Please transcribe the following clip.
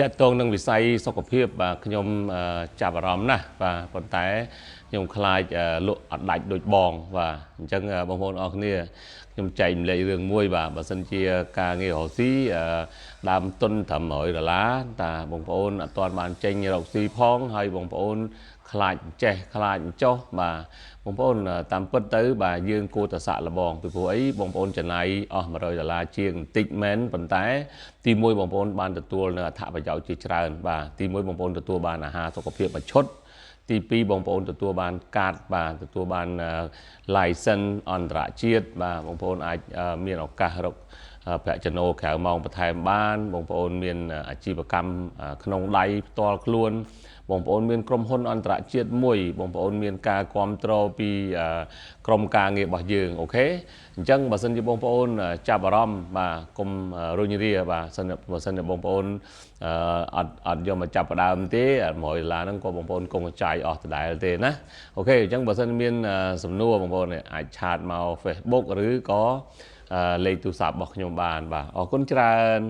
តាក់ទងនឹងវិស័យសុខភាពបាទខ្ញុំចាប់អារម្មណ៍ណាស់បាទប៉ុន្តែខ្ញុំខ្លាចលក់អត់ដាច់ដូចបងបាទអញ្ចឹងបងប្អូនអរគ្នាខ្ញុំចែកម្លែករឿងមួយបាទបើសិនជាការងាររកស៊ីដើមទុនត្រឹម$100តាបងប្អូនអត់ទាន់បានចេញរកស៊ីផងហើយបងប្អូនខ្លាចចេះខ្លាចចោះបាទបងប្អូនតាមពិតទៅបាទយើងគួរតែសាក់លបងពីព្រោះអីបងប្អូនចំណាយអស់$100ជាងបន្តិចមែនប៉ុន្តែទីមួយបងប្អូនបានទទួលនៅអត្ថប្រយោជន៍ជាច្រើនបាទទីមួយបងប្អូនទទួលបានអាហារសុខភាពមួយឈុតទី2បងប្អូនទទួលបានកាតបាទទទួលបាន license អន្តរជាតិបាទបងប្អូនអាចមានឱកាសរកប្រាក់ចំណូលក្រៅម៉ោងបន្ថែមបានបងប្អូនមានអាជីវកម្មក្នុងដៃផ្ទាល់ខ្លួនបងប្អូនមានក្រុមហ៊ុនអន្តរជាតិមួយបងប្អូនមានការគ្រប់គ្រងពីក្រុមការងាររបស់យើងអូខេអញ្ចឹងបើសិនជាបងប្អូនចាប់អារម្មណ៍បាទកុំរុញរាបាទបើសិនជាបងប្អូនអត់យកមកចាប់ផ្ដើមទេ$100ហ្នឹងក៏បងប្អូនគង់ចាយអស់ដដែលទេណាអូខេអញ្ចឹងបើសិនមានសំណួរបងប្អូនអាចឆាតមក Facebook ឬក៏លេខទូរស័ព្ទរបស់ខ្ញុំបានបាទអរគុណច្រើន